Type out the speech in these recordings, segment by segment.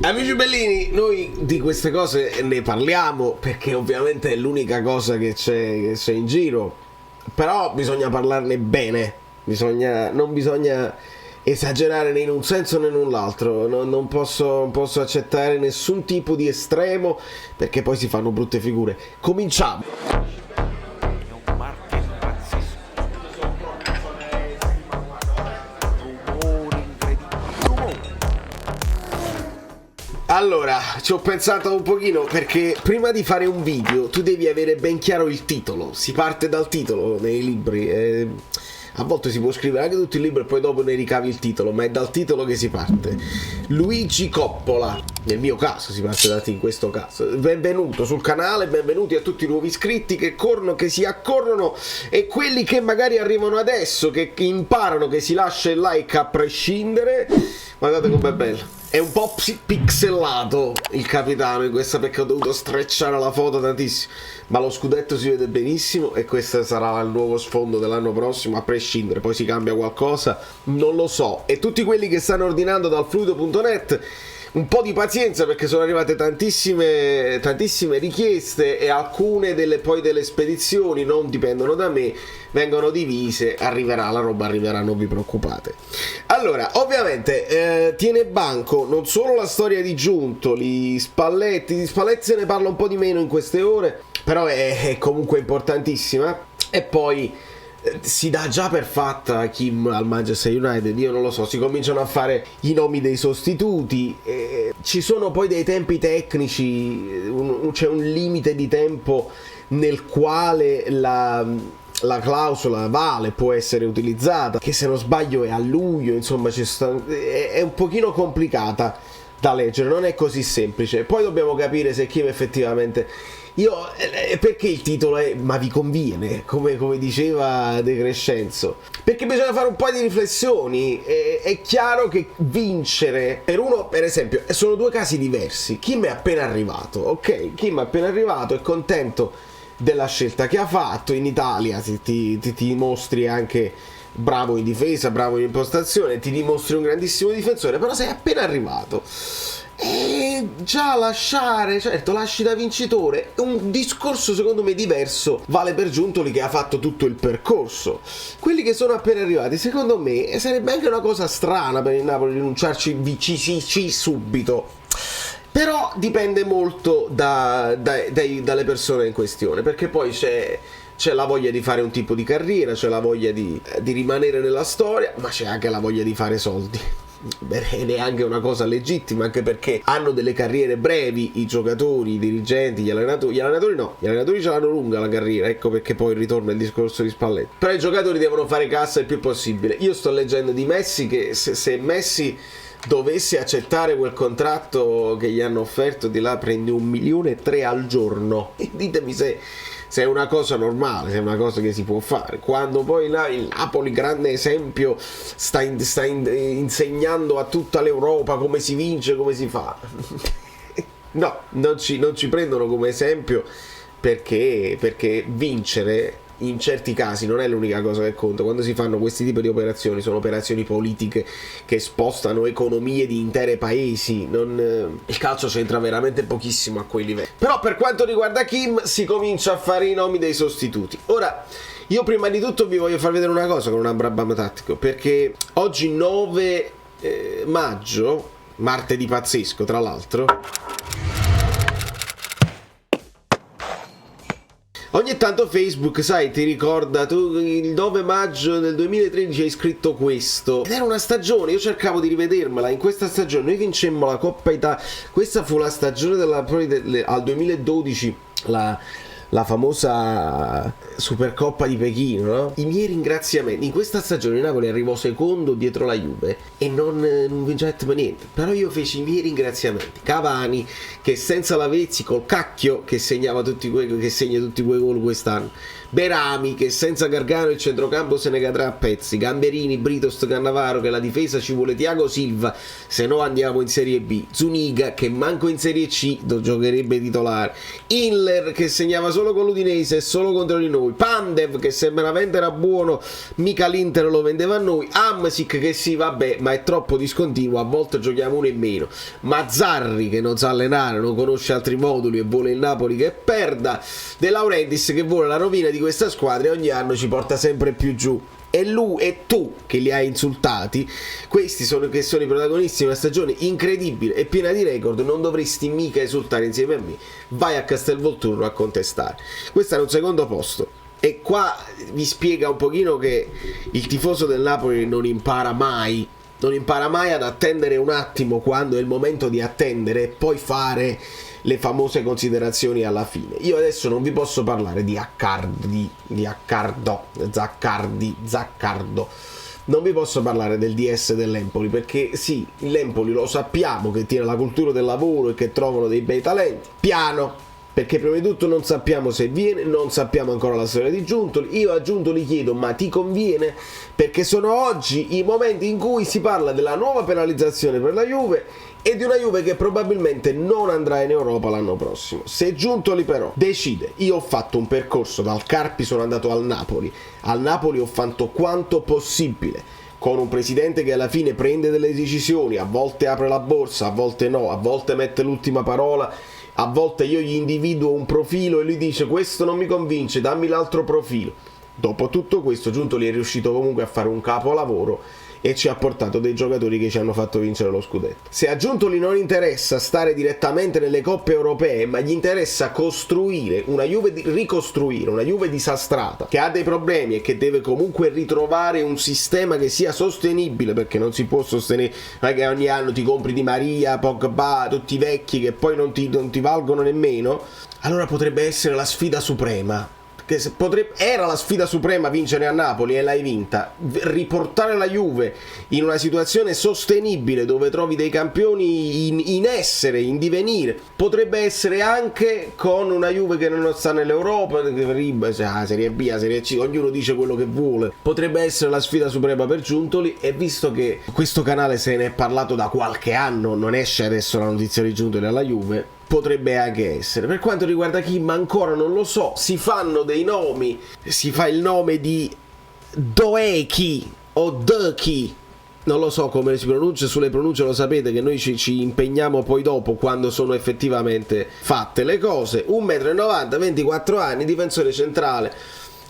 Amici bellini, noi di queste cose ne parliamo perché ovviamente è l'unica cosa che c'è in giro, però bisogna parlarne bene, non bisogna esagerare né in un senso né in un altro. Non posso accettare nessun tipo di estremo perché poi si fanno brutte figure. Cominciamo! Allora, ci ho pensato un pochino perché prima di fare un video tu devi avere ben chiaro il titolo. Si parte dal titolo nei libri. A volte si può scrivere anche tutto il libro e poi dopo ne ricavi il titolo, ma è dal titolo che si parte. Luigi Coppola, nel mio caso si parte da te in questo caso. Benvenuto sul canale, benvenuti a tutti i nuovi iscritti che corrono, che si accorrono e quelli che magari arrivano adesso, che imparano che si lascia il like a prescindere. Guardate com'è bello. È un po' pixelato il capitano in questa perché ho dovuto strecciare la foto tantissimo, ma lo scudetto si vede benissimo e questo sarà il nuovo sfondo dell'anno prossimo a prescindere. Poi si cambia qualcosa, non lo so. E tutti quelli che stanno ordinando dal fluido.net, un po' di pazienza perché sono arrivate tantissime richieste e alcune delle spedizioni non dipendono da me, vengono divise, arriverà la roba, arriverà, non vi preoccupate. Allora, ovviamente tiene banco non solo la storia di Giuntoli, Spalletti se ne parla un po' di meno in queste ore, però è comunque importantissima. E poi si dà già per fatta Kim al Manchester United, io non lo so, si cominciano a fare i nomi dei sostituti, ci sono poi dei tempi tecnici, c'è un limite di tempo nel quale la clausola vale può essere utilizzata, che se non sbaglio è a luglio, insomma è un pochino complicata da leggere, non è così semplice. Poi dobbiamo capire se Kim effettivamente... perché il titolo è "Ma vi conviene", come diceva De Crescenzo? Perché bisogna fare un po' di riflessioni. È chiaro che vincere per uno, per esempio, sono due casi diversi. Kim è appena arrivato, ok? Kim è appena arrivato, è contento della scelta che ha fatto. In Italia ti mostri anche bravo in difesa, bravo in impostazione, ti dimostri un grandissimo difensore, però sei appena arrivato. E già lasciare, certo, lasci da vincitore. Un discorso secondo me diverso vale per Giuntoli che ha fatto tutto il percorso. Quelli che sono appena arrivati, secondo me sarebbe anche una cosa strana per il Napoli rinunciarci subito. Però dipende molto dalle persone in questione, perché poi c'è la voglia di fare un tipo di carriera, c'è la voglia di rimanere nella storia, ma c'è anche la voglia di fare soldi. Ed è anche una cosa legittima, anche perché hanno delle carriere brevi i giocatori, i dirigenti, gli allenatori ce l'hanno lunga la carriera, ecco perché poi ritorna il discorso di Spalletti. Però i giocatori devono fare cassa il più possibile. Io sto leggendo di Messi che se Messi dovesse accettare quel contratto che gli hanno offerto, di là prende 1,3 milioni al giorno, e ditemi se è una cosa normale, se è una cosa che si può fare, quando poi là il Napoli, grande esempio, sta insegnando a tutta l'Europa come si vince, come si fa. No, non ci prendono come esempio perché vincere in certi casi non è l'unica cosa che conta. Quando si fanno questi tipi di operazioni, sono operazioni politiche che spostano economie di intere paesi. Il calcio c'entra veramente pochissimo a quei livelli. Però per quanto riguarda Kim, si comincia a fare i nomi dei sostituti. Ora, io prima di tutto vi voglio far vedere una cosa con un Abraham tattico, perché oggi 9 maggio, martedì pazzesco tra l'altro, ogni tanto Facebook, sai, ti ricorda, tu il 9 maggio del 2013 hai scritto questo. Ed era una stagione, io cercavo di rivedermela. In questa stagione noi vincemmo la Coppa Italia. Questa fu la stagione al 2012, la famosa Supercoppa di Pechino, no? I miei ringraziamenti. In questa stagione Napoli arrivò secondo dietro la Juve e non vincette per niente. Però io feci i miei ringraziamenti. Cavani, che senza l'Avezzi, col cacchio che segna tutti quei gol quest'anno. Berami, che senza Gargano il centrocampo se ne cadrà a pezzi. Gamberini, Britos, Cannavaro, che la difesa ci vuole Thiago Silva, se no andiamo in Serie B. Zuniga, che manco in Serie C giocherebbe titolare. Inler, che segnava solo solo con l'Udinese, è solo contro di noi. Pandev che se veramente era buono mica l'Inter lo vendeva a noi. Hamsik che sì vabbè ma è troppo discontinuo, a volte giochiamo uno in meno. Mazzarri che non sa allenare, non conosce altri moduli e vuole il Napoli che perda. De Laurentiis che vuole la rovina di questa squadra e ogni anno ci porta sempre più giù. E lui e tu che li hai insultati, questi sono i protagonisti di una stagione incredibile e piena di record, non dovresti mica esultare insieme a me. Vai a Castelvolturno a contestare. Questo è un secondo posto e qua vi spiega un pochino che il tifoso del Napoli non impara mai ad attendere un attimo quando è il momento di attendere e poi fare le famose considerazioni alla fine. Io adesso non vi posso parlare di Zaccardo, non vi posso parlare del DS dell'Empoli perché sì, l'Empoli lo sappiamo che tiene la cultura del lavoro e che trovano dei bei talenti, piano, perché prima di tutto non sappiamo se viene, non sappiamo ancora la storia di Giuntoli. Io a Giuntoli chiedo ma ti conviene? Perché sono oggi i momenti in cui si parla della nuova penalizzazione per la Juve e di una Juve che probabilmente non andrà in Europa l'anno prossimo. Se Giuntoli però decide, io ho fatto un percorso dal Carpi, sono andato al Napoli ho fatto quanto possibile con un presidente che alla fine prende delle decisioni, a volte apre la borsa, a volte no, a volte mette l'ultima parola, a volte io gli individuo un profilo e lui dice questo non mi convince, dammi l'altro profilo. Dopo tutto questo Giuntoli è riuscito comunque a fare un capolavoro e ci ha portato dei giocatori che ci hanno fatto vincere lo scudetto. Se a Giuntoli non interessa stare direttamente nelle coppe europee, ma gli interessa costruire una Juve, ricostruire una Juve disastrata, che ha dei problemi e che deve comunque ritrovare un sistema che sia sostenibile, perché non si può sostenere che ogni anno ti compri Di Maria, Pogba, tutti i vecchi che poi non ti valgono nemmeno, allora potrebbe essere la sfida suprema. Che era la sfida suprema vincere a Napoli e l'hai vinta, riportare la Juve in una situazione sostenibile dove trovi dei campioni in essere, in divenire, potrebbe essere anche con una Juve che non sta nell'Europa, Serie B, Serie C, ognuno dice quello che vuole, potrebbe essere la sfida suprema per Giuntoli. E visto che questo canale se ne è parlato da qualche anno, non esce adesso la notizia di Giuntoli alla Juve, potrebbe anche essere. Per quanto riguarda Kim ancora non lo so, si fanno dei nomi, si fa il nome di Doeki o Doeki, non lo so come si pronuncia, sulle pronunce lo sapete che noi ci impegniamo poi dopo quando sono effettivamente fatte le cose. 1,90 m, 24 anni, difensore centrale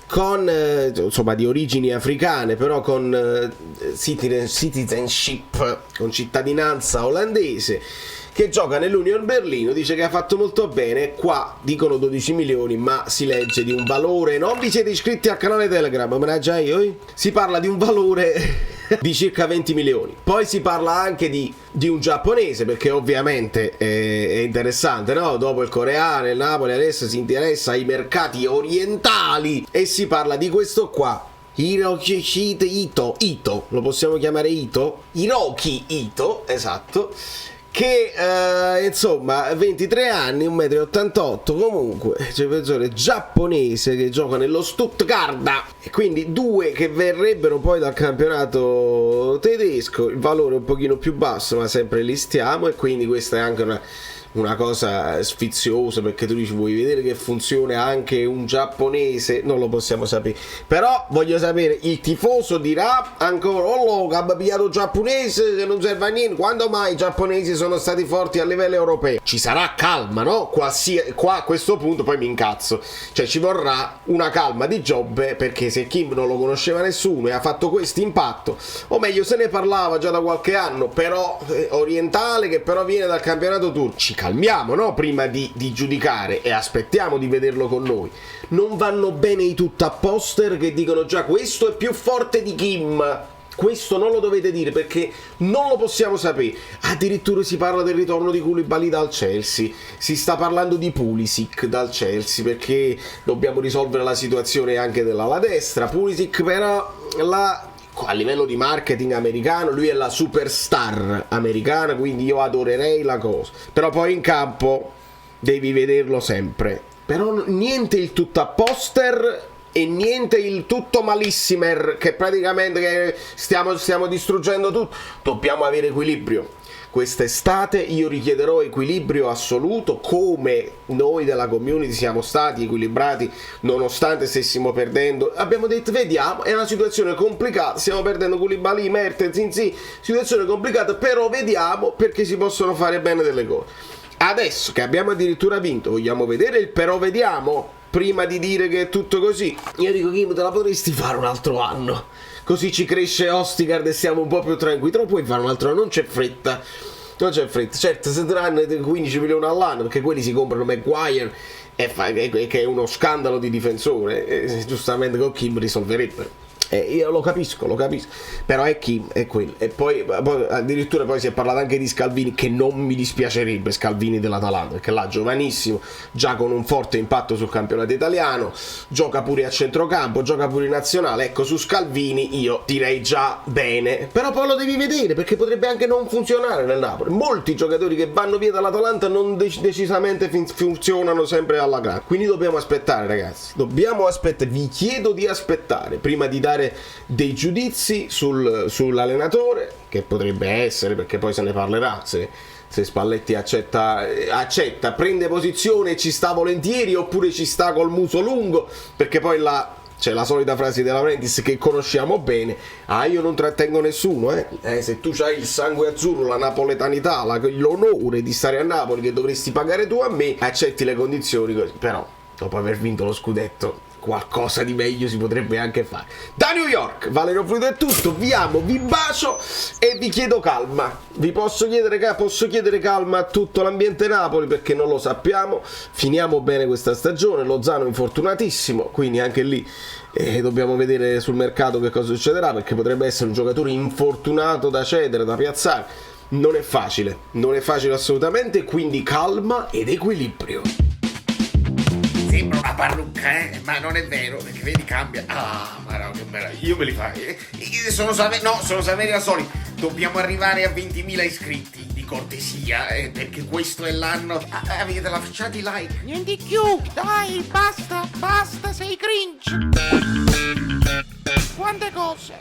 con insomma di origini africane, però con citizenship, con cittadinanza olandese, che gioca nell'Union Berlino, dice che ha fatto molto bene. Qua dicono 12 milioni, ma si legge di un valore, non vi siete iscritti al canale Telegram, mannaggia io, si parla di un valore di circa 20 milioni. Poi si parla anche di un giapponese, perché ovviamente è interessante, no? Dopo il coreano, il Napoli adesso si interessa ai mercati orientali e si parla di questo qua, Hiroki Ito, lo possiamo chiamare Ito? Hiroki Ito, esatto, che insomma 23 anni, 1,88 m, comunque c'è un giocatore giapponese che gioca nello Stuttgart, e quindi due che verrebbero poi dal campionato tedesco. Il valore è un pochino più basso, ma sempre li stiamo, e quindi questa è anche una cosa sfiziosa, perché tu dici vuoi vedere che funziona anche un giapponese, non lo possiamo sapere, però voglio sapere, il tifoso dirà ancora oh che ha pigliato giapponese che non serve a niente, quando mai i giapponesi sono stati forti a livello europeo? Ci sarà calma, no? Qua a questo punto poi mi incazzo, cioè ci vorrà una calma di Giobbe, perché se Kim non lo conosceva nessuno e ha fatto questo impatto, o meglio se ne parlava già da qualche anno, però orientale, che però viene dal campionato turco, ci calmiamo, no? Prima di giudicare, e aspettiamo di vederlo con noi. Non vanno bene i tutt'apposter che dicono già questo è più forte di Kim. Questo non lo dovete dire, perché non lo possiamo sapere. Addirittura si parla del ritorno di Koulibaly dal Chelsea, si sta parlando di Pulisic dal Chelsea, perché dobbiamo risolvere la situazione anche dell'ala destra. Pulisic però a livello di marketing americano lui è la superstar americana, quindi io adorerei la cosa, però poi in campo devi vederlo sempre. Però niente il tutto a poster e niente il tutto malissimer, che praticamente stiamo distruggendo tutto. Dobbiamo avere equilibrio. quest'estate io richiederò equilibrio assoluto, come noi della community siamo stati equilibrati nonostante stessimo perdendo. Abbiamo detto vediamo, è una situazione complicata, stiamo perdendo Koulibaly, Mertens, Insigne, situazione complicata, però vediamo, perché si possono fare bene delle cose. Adesso che abbiamo addirittura vinto, vogliamo vedere il però vediamo? Prima di dire che è tutto così, io dico Kim, te la potresti fare un altro anno, così ci cresce Ostigard e siamo un po' più tranquilli. Te lo puoi fare un altro anno, non c'è fretta, non c'è fretta. Certo, se daranno 15 milioni all'anno, perché quelli si comprano Maguire che è uno scandalo di difensore, giustamente con Kim risolverebbero. Io lo capisco, però è Kim, è quello. E poi addirittura poi si è parlato anche di Scalvini, che non mi dispiacerebbe, Scalvini dell'Atalanta, perché là giovanissimo, già con un forte impatto sul campionato italiano, gioca pure a centrocampo, gioca pure in nazionale. Ecco, su Scalvini io direi già bene, però poi lo devi vedere, perché potrebbe anche non funzionare nel Napoli. Molti giocatori che vanno via dall'Atalanta non decisamente funzionano sempre alla grande, quindi dobbiamo aspettare, ragazzi, dobbiamo aspettare. Vi chiedo di aspettare prima di dare dei giudizi sull'allenatore, che potrebbe essere, perché poi se ne parlerà, se Spalletti accetta, prende posizione e ci sta volentieri, oppure ci sta col muso lungo, perché poi c'è la solita frase della Laurentiis che conosciamo bene: io non trattengo nessuno, se tu hai il sangue azzurro, la napoletanità, l'onore di stare a Napoli, che dovresti pagare tu a me, accetti le condizioni così. Però dopo aver vinto lo scudetto qualcosa di meglio si potrebbe anche fare. Da New York, Valerio Fluido è tutto, vi amo, vi bacio e vi chiedo calma. Posso chiedere calma a tutto l'ambiente Napoli, perché non lo sappiamo, finiamo bene questa stagione, Lozano infortunatissimo, quindi anche lì dobbiamo vedere sul mercato che cosa succederà, perché potrebbe essere un giocatore infortunato da cedere, da piazzare. Non è facile assolutamente, quindi calma ed equilibrio. Sembra una parrucca, ma non è vero, perché vedi cambia. Ma no, che meraviglia, io me li fai. Sono Saveri da soli. Dobbiamo arrivare a 20.000 iscritti, di cortesia, perché questo è l'anno. Avete lasciato i like. Niente più, dai, basta, sei cringe. Quante cose.